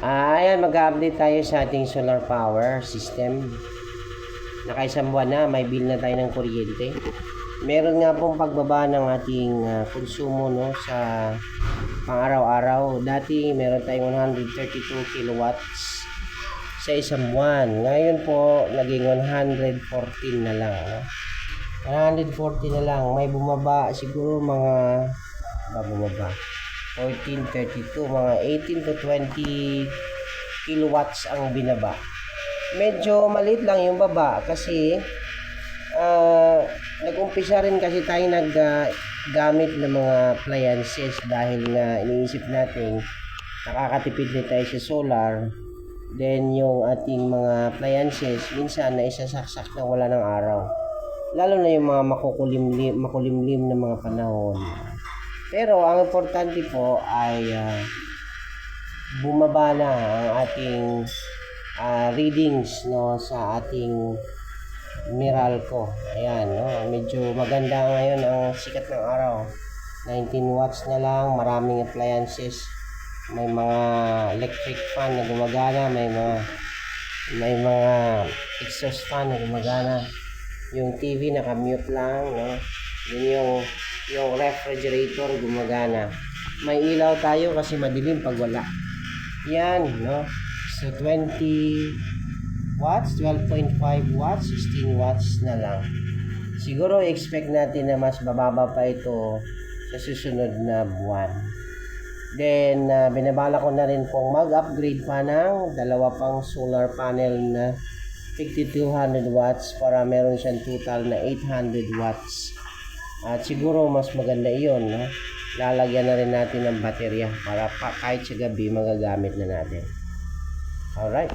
Ayan, mag-update tayo sa ating solar power system. Nakaisang buwan na, may bill na tayo ng kuryente. Meron nga pong pagbaba ng ating konsumo, no, sa pang-araw-araw. Dati meron tayong 132 kilowatts sa isang buwan. Ngayon po, naging 114 na lang. No? 140 na lang. May bumaba siguro mga bumaba 14, 32, mga 18 to 20 kilowatts ang binaba. Medyo maliit lang yung baba kasi nag-umpisa rin kasi tayo gamit ng mga appliances dahil nga iniisip natin nakakatipid din tayo sa solar. Then yung ating mga appliances minsan na isasaksak na wala ng araw, lalo na yung mga makulimlim na mga panahon. Pero ang importante po ay bumaba na ang ating readings, no, sa ating Meralco. Ayan, no, medyo maganda ngayon ang sikat ng araw. 19 watts na lang, maraming appliances. May mga electric fan na gumagana, may mga exhaust fan na gumagana. Yung TV naka-mute lang, no. Yung refrigerator gumagana. May ilaw tayo kasi madilim pag wala. Yan, no. So 20 watts, 12.5 watts, 16 watts na lang. Siguro expect natin na mas bababa pa ito sa susunod na buwan. Then binabala ko na rin pong mag-upgrade pa ng dalawa pang solar panel na 5200 watts para meron siyang total na 800 watts. At siguro mas maganda iyon, no? Lalagyan na rin natin ng baterya para kahit sa gabi magagamit na natin. Alright.